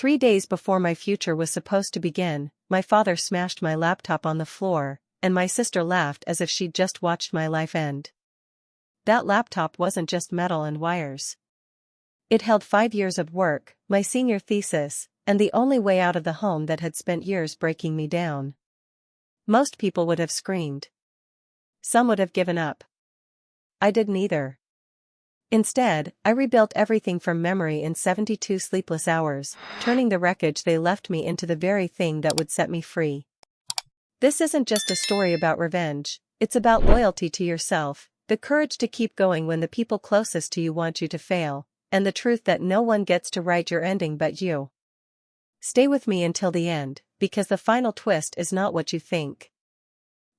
3 days before my future was supposed to begin, my father smashed my laptop on the floor, and my sister laughed as if she'd just watched my life end. That laptop wasn't just metal and wires. It held 5 years of work, my senior thesis, and the only way out of the home that had spent years breaking me down. Most people would have screamed. Some would have given up. I didn't either. Instead, I rebuilt everything from memory in 72 sleepless hours, turning the wreckage they left me into the very thing that would set me free. This isn't just a story about revenge, it's about loyalty to yourself, the courage to keep going when the people closest to you want you to fail, and the truth that no one gets to write your ending but you. Stay with me until the end, because the final twist is not what you think.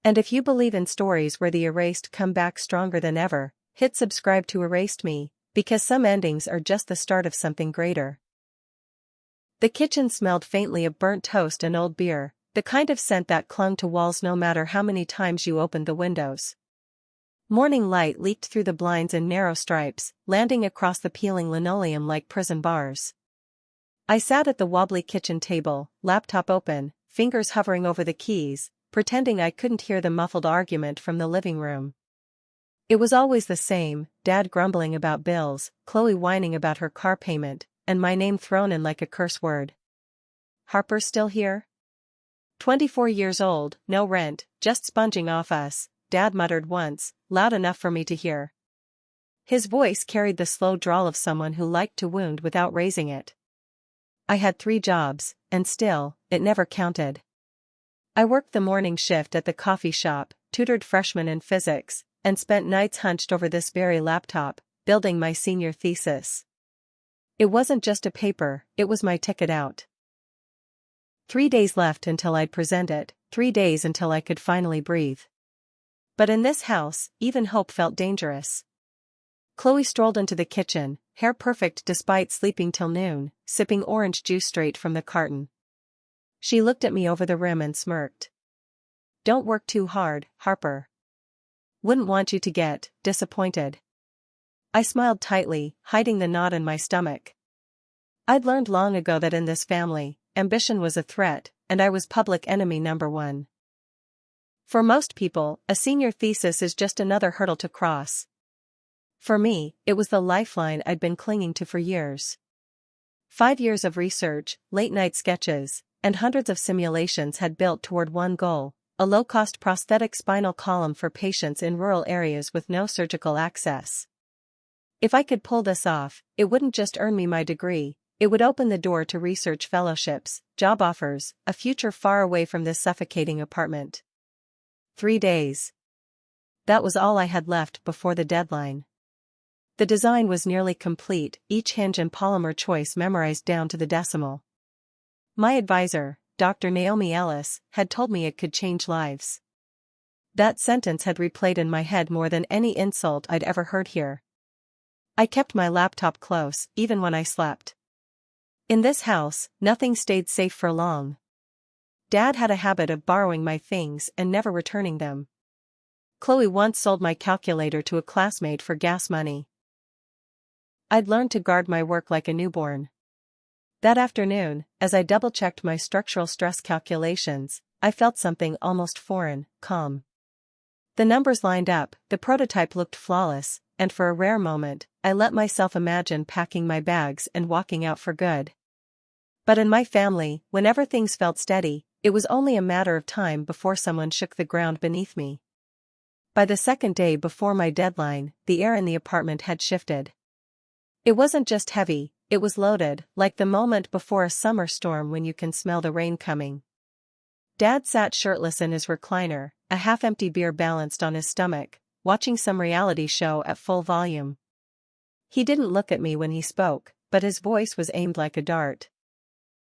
And if you believe in stories where the erased come back stronger than ever, hit subscribe to ErasedMe, because some endings are just the start of something greater. The kitchen smelled faintly of burnt toast and old beer, the kind of scent that clung to walls no matter how many times you opened the windows. Morning light leaked through the blinds in narrow stripes, landing across the peeling linoleum like prison bars. I sat at the wobbly kitchen table, laptop open, fingers hovering over the keys, pretending I couldn't hear the muffled argument from the living room. It was always the same, Dad grumbling about bills, Chloe whining about her car payment, and my name thrown in like a curse word. Harper's still here? 24 years old, no rent, just sponging off us, Dad muttered once, loud enough for me to hear. His voice carried the slow drawl of someone who liked to wound without raising it. I had 3 jobs, and still, it never counted. I worked the morning shift at the coffee shop, tutored freshmen in physics, and spent nights hunched over this very laptop, building my senior thesis. It wasn't just a paper, it was my ticket out. 3 days left until I'd present it, 3 days until I could finally breathe. But in this house, even hope felt dangerous. Chloe strolled into the kitchen, hair perfect despite sleeping till noon, sipping orange juice straight from the carton. She looked at me over the rim and smirked. "Don't work too hard, Harper. Wouldn't want you to get disappointed." I smiled tightly, hiding the knot in my stomach. I'd learned long ago that in this family, ambition was a threat, and I was public enemy number 1. For most people, a senior thesis is just another hurdle to cross. For me, it was the lifeline I'd been clinging to for years. 5 years of research, late-night sketches, and hundreds of simulations had built toward one goal: a low-cost prosthetic spinal column for patients in rural areas with no surgical access. If I could pull this off, it wouldn't just earn me my degree, it would open the door to research fellowships, job offers, a future far away from this suffocating apartment. 3 days. That was all I had left before the deadline. The design was nearly complete, each hinge and polymer choice memorized down to the decimal. My advisor, Dr. Naomi Ellis, had told me it could change lives. That sentence had replayed in my head more than any insult I'd ever heard here. I kept my laptop close, even when I slept. In this house, nothing stayed safe for long. Dad had a habit of borrowing my things and never returning them. Chloe once sold my calculator to a classmate for gas money. I'd learned to guard my work like a newborn. That afternoon, as I double-checked my structural stress calculations, I felt something almost foreign, calm. The numbers lined up, the prototype looked flawless, and for a rare moment, I let myself imagine packing my bags and walking out for good. But in my family, whenever things felt steady, it was only a matter of time before someone shook the ground beneath me. By the second day before my deadline, the air in the apartment had shifted. It wasn't just heavy, it was loaded, like the moment before a summer storm when you can smell the rain coming. Dad sat shirtless in his recliner, a half-empty beer balanced on his stomach, watching some reality show at full volume. He didn't look at me when he spoke, but his voice was aimed like a dart.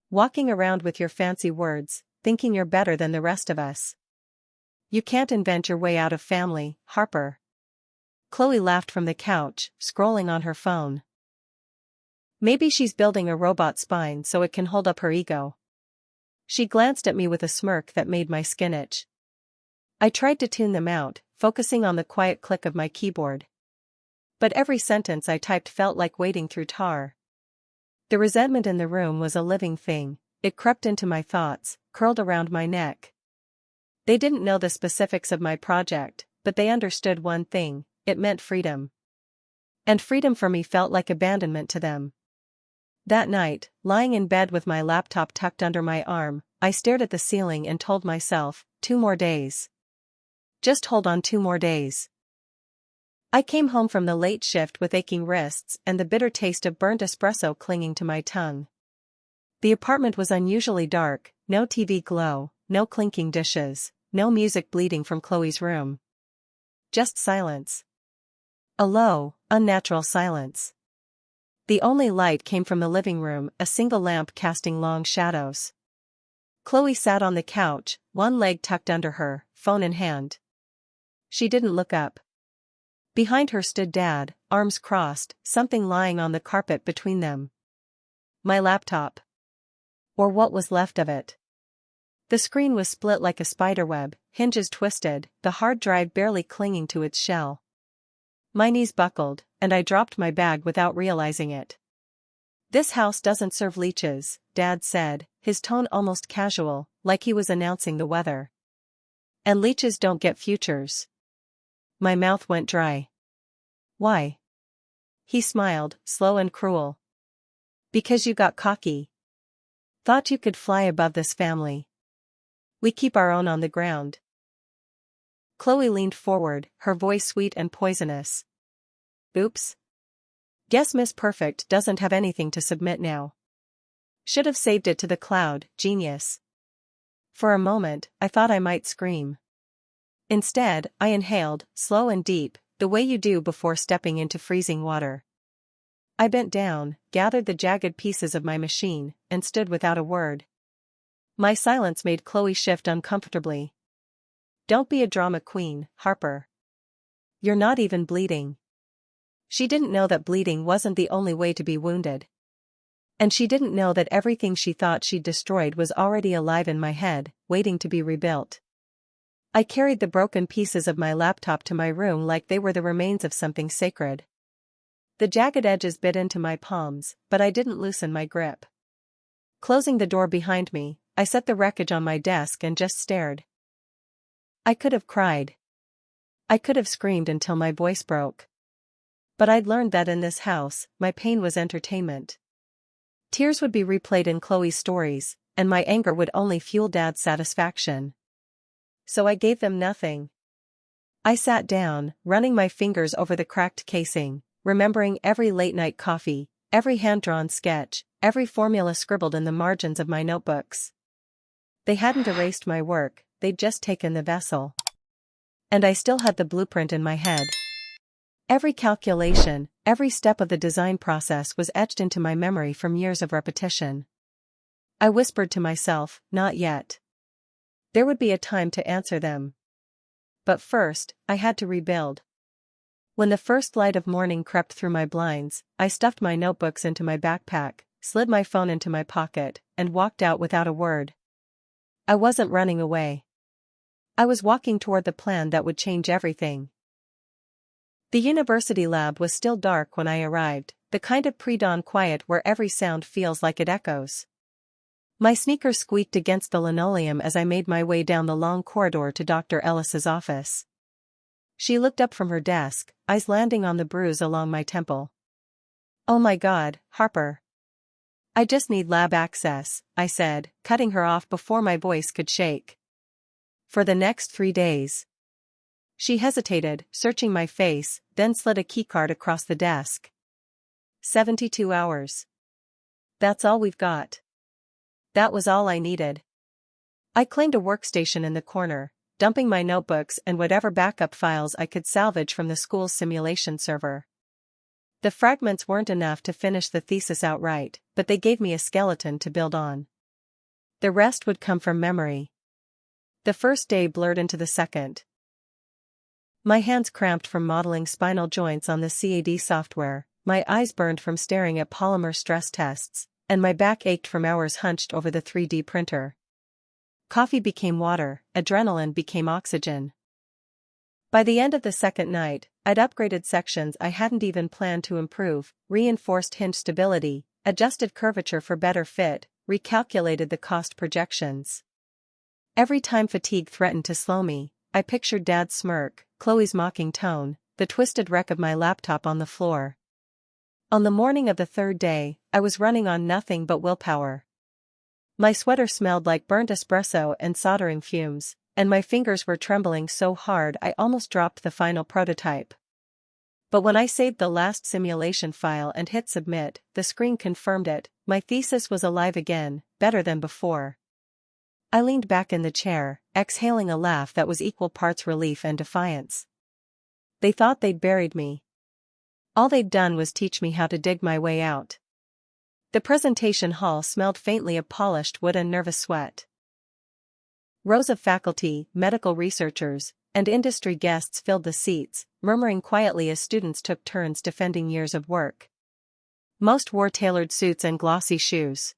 "Walking around with your fancy words, thinking you're better than the rest of us. You can't invent your way out of family, Harper." Chloe laughed from the couch, scrolling on her phone. "Maybe she's building a robot spine so it can hold up her ego." She glanced at me with a smirk that made my skin itch. I tried to tune them out, focusing on the quiet click of my keyboard. But every sentence I typed felt like wading through tar. The resentment in the room was a living thing. It crept into my thoughts, curled around my neck. They didn't know the specifics of my project, but they understood one thing: it meant freedom. And freedom for me felt like abandonment to them. That night, lying in bed with my laptop tucked under my arm, I stared at the ceiling and told myself, 2 more days. Just hold on 2 more days. I came home from the late shift with aching wrists and the bitter taste of burnt espresso clinging to my tongue. The apartment was unusually dark, no TV glow, no clinking dishes, no music bleeding from Chloe's room. Just silence. A low, unnatural silence. The only light came from the living room, a single lamp casting long shadows. Chloe sat on the couch, one leg tucked under her, phone in hand. She didn't look up. Behind her stood Dad, arms crossed, something lying on the carpet between them. My laptop. Or what was left of it. The screen was split like a spiderweb, hinges twisted, the hard drive barely clinging to its shell. My knees buckled, and I dropped my bag without realizing it. "This house doesn't serve leeches," Dad said, his tone almost casual, like he was announcing the weather. "And leeches don't get futures." My mouth went dry. "Why?" He smiled, slow and cruel. "Because you got cocky. Thought you could fly above this family. We keep our own on the ground." Chloe leaned forward, her voice sweet and poisonous. "Oops. Guess Miss Perfect doesn't have anything to submit now. Should have saved it to the cloud, genius." For a moment, I thought I might scream. Instead, I inhaled, slow and deep, the way you do before stepping into freezing water. I bent down, gathered the jagged pieces of my machine, and stood without a word. My silence made Chloe shift uncomfortably. "Don't be a drama queen, Harper. You're not even bleeding." She didn't know that bleeding wasn't the only way to be wounded. And she didn't know that everything she thought she'd destroyed was already alive in my head, waiting to be rebuilt. I carried the broken pieces of my laptop to my room like they were the remains of something sacred. The jagged edges bit into my palms, but I didn't loosen my grip. Closing the door behind me, I set the wreckage on my desk and just stared. I could have cried. I could have screamed until my voice broke. But I'd learned that in this house, my pain was entertainment. Tears would be replayed in Chloe's stories, and my anger would only fuel Dad's satisfaction. So I gave them nothing. I sat down, running my fingers over the cracked casing, remembering every late-night coffee, every hand-drawn sketch, every formula scribbled in the margins of my notebooks. They hadn't erased my work, they'd just taken the vessel. And I still had the blueprint in my head. Every calculation, every step of the design process was etched into my memory from years of repetition. I whispered to myself, not yet. There would be a time to answer them. But first, I had to rebuild. When the first light of morning crept through my blinds, I stuffed my notebooks into my backpack, slid my phone into my pocket, and walked out without a word. I wasn't running away. I was walking toward the plan that would change everything. The university lab was still dark when I arrived, the kind of pre-dawn quiet where every sound feels like it echoes. My sneakers squeaked against the linoleum as I made my way down the long corridor to Dr. Ellis's office. She looked up from her desk, eyes landing on the bruise along my temple. "Oh my God, Harper. I just need lab access," I said, cutting her off before my voice could shake. "For the next 3 days." She hesitated, searching my face, then slid a keycard across the desk. 72 hours. That's all we've got. That was all I needed. I claimed a workstation in the corner, dumping my notebooks and whatever backup files I could salvage from the school's simulation server. The fragments weren't enough to finish the thesis outright, but they gave me a skeleton to build on. The rest would come from memory. The first day blurred into the second. My hands cramped from modeling spinal joints on the CAD software, my eyes burned from staring at polymer stress tests, and my back ached from hours hunched over the 3D printer. Coffee became water, adrenaline became oxygen. By the end of the second night, I'd upgraded sections I hadn't even planned to improve, reinforced hinge stability, adjusted curvature for better fit, recalculated the cost projections. Every time fatigue threatened to slow me, I pictured Dad's smirk, Chloe's mocking tone, the twisted wreck of my laptop on the floor. On the morning of the third day, I was running on nothing but willpower. My sweater smelled like burnt espresso and soldering fumes, and my fingers were trembling so hard I almost dropped the final prototype. But when I saved the last simulation file and hit submit, the screen confirmed it. My thesis was alive again, better than before. I leaned back in the chair, exhaling a laugh that was equal parts relief and defiance. They thought they'd buried me. All they'd done was teach me how to dig my way out. The presentation hall smelled faintly of polished wood and nervous sweat. Rows of faculty, medical researchers, and industry guests filled the seats, murmuring quietly as students took turns defending years of work. Most wore tailored suits and glossy shoes.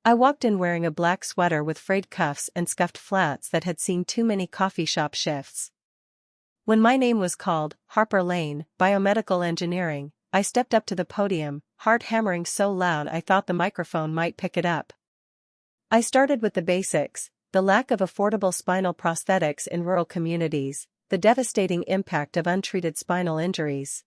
I walked in wearing a black sweater with frayed cuffs and scuffed flats that had seen too many coffee shop shifts. When my name was called, Harper Lane, Biomedical Engineering, I stepped up to the podium, heart hammering so loud I thought the microphone might pick it up. I started with the basics, the lack of affordable spinal prosthetics in rural communities, the devastating impact of untreated spinal injuries.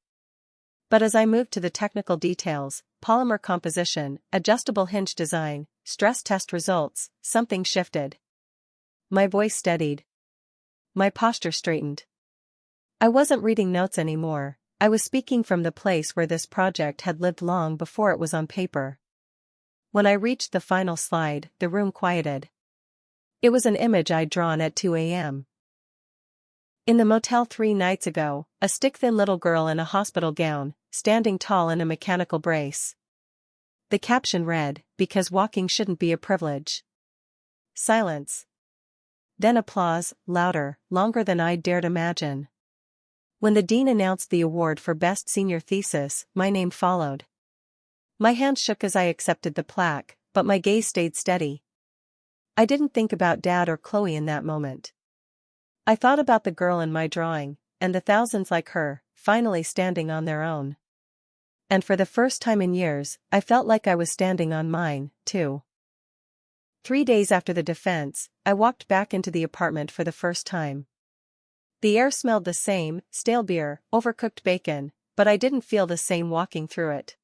But as I moved to the technical details, polymer composition, adjustable hinge design, stress test results, something shifted. My voice steadied. My posture straightened. I wasn't reading notes anymore, I was speaking from the place where this project had lived long before it was on paper. When I reached the final slide, the room quieted. It was an image I'd drawn at 2 a.m. In the motel 3 nights ago, a stick-thin little girl in a hospital gown, standing tall in a mechanical brace. The caption read, "Because walking shouldn't be a privilege." Silence. Then applause, louder, longer than I'd dared imagine. When the dean announced the award for Best Senior Thesis, my name followed. My hand shook as I accepted the plaque, but my gaze stayed steady. I didn't think about Dad or Chloe in that moment. I thought about the girl in my drawing, and the thousands like her, finally standing on their own. And for the first time in years, I felt like I was standing on mine, too. 3 days after the defense, I walked back into the apartment for the first time. The air smelled the same, stale beer, overcooked bacon, but I didn't feel the same walking through it.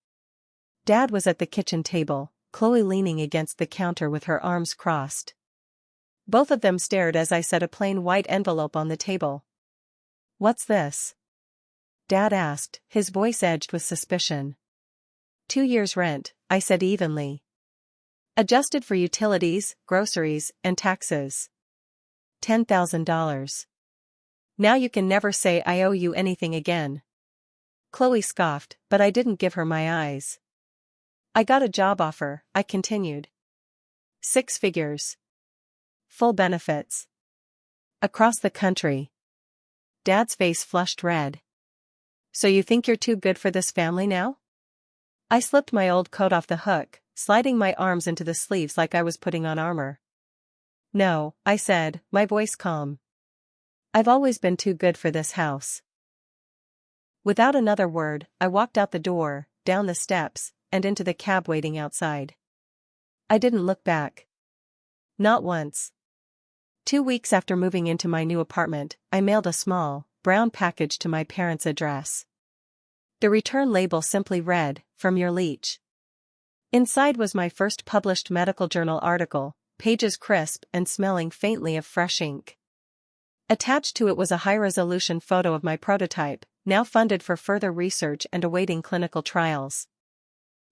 Dad was at the kitchen table, Chloe leaning against the counter with her arms crossed. Both of them stared as I set a plain white envelope on the table. "What's this?" Dad asked, his voice edged with suspicion. 2 years' rent, I said evenly. Adjusted for utilities, groceries, and taxes. $10,000. Now you can never say I owe you anything again. Chloe scoffed, but I didn't give her my eyes. I got a job offer, I continued. 6 figures. Full benefits. Across the country. Dad's face flushed red. "So you think you're too good for this family now?" I slipped my old coat off the hook, sliding my arms into the sleeves like I was putting on armor. "No," I said, my voice calm. "I've always been too good for this house." Without another word, I walked out the door, down the steps, and into the cab waiting outside. I didn't look back. Not once. 2 weeks after moving into my new apartment, I mailed a small, brown package to my parents' address. The return label simply read, "From your leech." Inside was my first published medical journal article, pages crisp and smelling faintly of fresh ink. Attached to it was a high-resolution photo of my prototype, now funded for further research and awaiting clinical trials.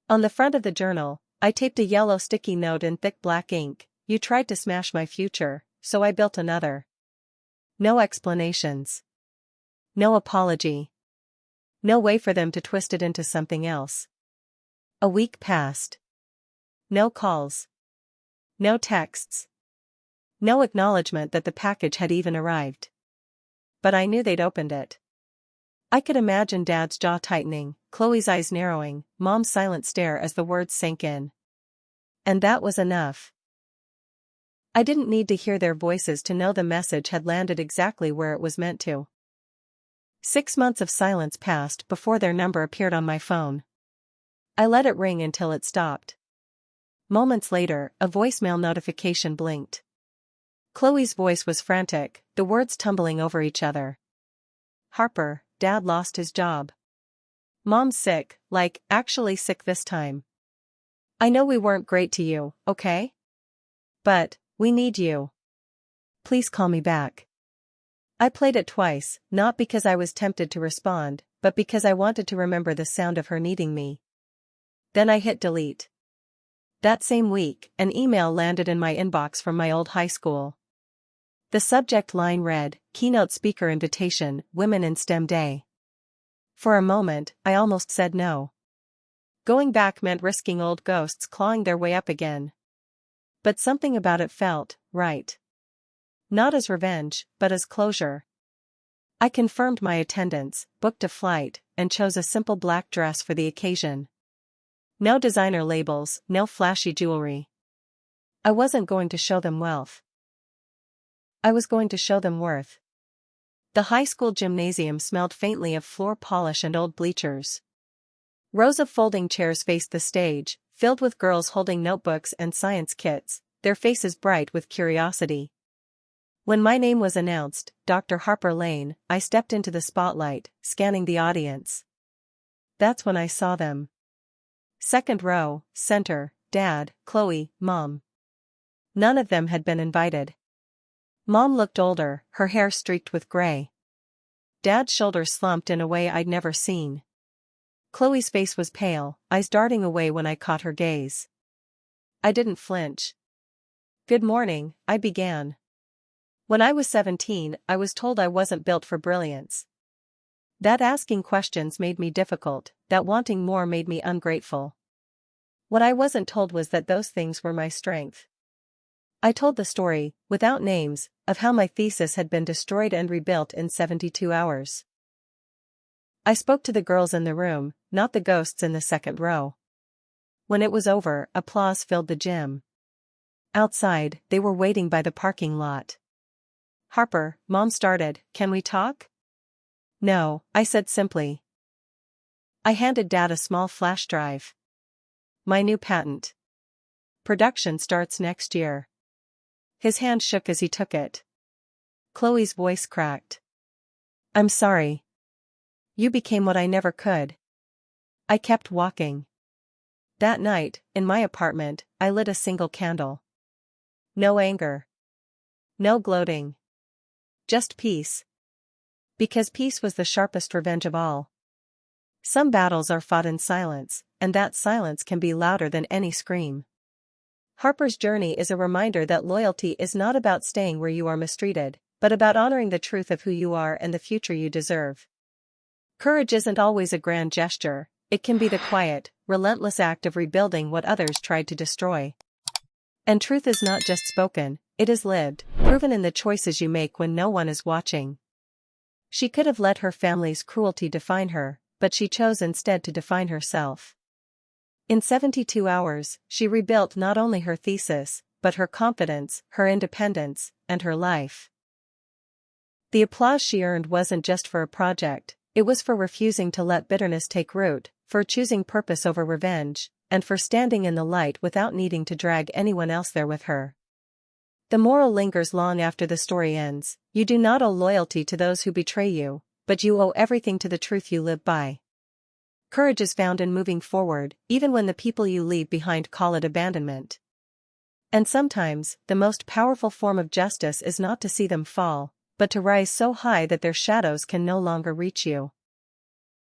On the front of the journal, I taped a yellow sticky note in thick black ink: "You tried to smash my future, so I built another." No explanations. No apology. No way for them to twist it into something else. A week passed. No calls. No texts. No acknowledgement that the package had even arrived. But I knew they'd opened it. I could imagine Dad's jaw tightening, Chloe's eyes narrowing, Mom's silent stare as the words sank in. And that was enough. I didn't need to hear their voices to know the message had landed exactly where it was meant to. 6 months of silence passed before their number appeared on my phone. I let it ring until it stopped. Moments later, a voicemail notification blinked. Chloe's voice was frantic, the words tumbling over each other. Harper, Dad lost his job. Mom's sick, like, actually sick this time. I know we weren't great to you, okay? But, we need you. Please call me back. I played it twice, not because I was tempted to respond, but because I wanted to remember the sound of her needing me. Then I hit delete. That same week, an email landed in my inbox from my old high school. The subject line read, Keynote Speaker Invitation, Women in STEM Day. For a moment, I almost said no. Going back meant risking old ghosts clawing their way up again. But something about it felt right. Not as revenge, but as closure. I confirmed my attendance, booked a flight, and chose a simple black dress for the occasion. No designer labels, no flashy jewelry. I wasn't going to show them wealth. I was going to show them worth. The high school gymnasium smelled faintly of floor polish and old bleachers. Rows of folding chairs faced the stage, filled with girls holding notebooks and science kits, their faces bright with curiosity. When my name was announced, Dr. Harper Lane, I stepped into the spotlight, scanning the audience. That's when I saw them. Second row, center, Dad, Chloe, Mom. None of them had been invited. Mom looked older, her hair streaked with gray. Dad's shoulders slumped in a way I'd never seen. Chloe's face was pale, eyes darting away when I caught her gaze. I didn't flinch. Good morning, I began. When I was 17, I was told I wasn't built for brilliance. That asking questions made me difficult, that wanting more made me ungrateful. What I wasn't told was that those things were my strength. I told the story, without names, of how my thesis had been destroyed and rebuilt in 72 hours. I spoke to the girls in the room, not the ghosts in the second row. When it was over, applause filled the gym. Outside, they were waiting by the parking lot. Harper, Mom started, can we talk? No, I said simply. I handed Dad a small flash drive. My new patent. Production starts next year. His hand shook as he took it. Chloe's voice cracked. I'm sorry. You became what I never could. I kept walking. That night, in my apartment, I lit a single candle. No anger. No gloating. Just peace. Because peace was the sharpest revenge of all. Some battles are fought in silence, and that silence can be louder than any scream. Harper's journey is a reminder that loyalty is not about staying where you are mistreated, but about honoring the truth of who you are and the future you deserve. Courage isn't always a grand gesture, it can be the quiet, relentless act of rebuilding what others tried to destroy. And truth is not just spoken, it is lived, proven in the choices you make when no one is watching. She could have let her family's cruelty define her, but she chose instead to define herself. In 72 hours, she rebuilt not only her thesis, but her confidence, her independence, and her life. The applause she earned wasn't just for a project, it was for refusing to let bitterness take root, for choosing purpose over revenge, and for standing in the light without needing to drag anyone else there with her. The moral lingers long after the story ends. You do not owe loyalty to those who betray you, but you owe everything to the truth you live by. Courage is found in moving forward, even when the people you leave behind call it abandonment. And sometimes, the most powerful form of justice is not to see them fall, but to rise so high that their shadows can no longer reach you.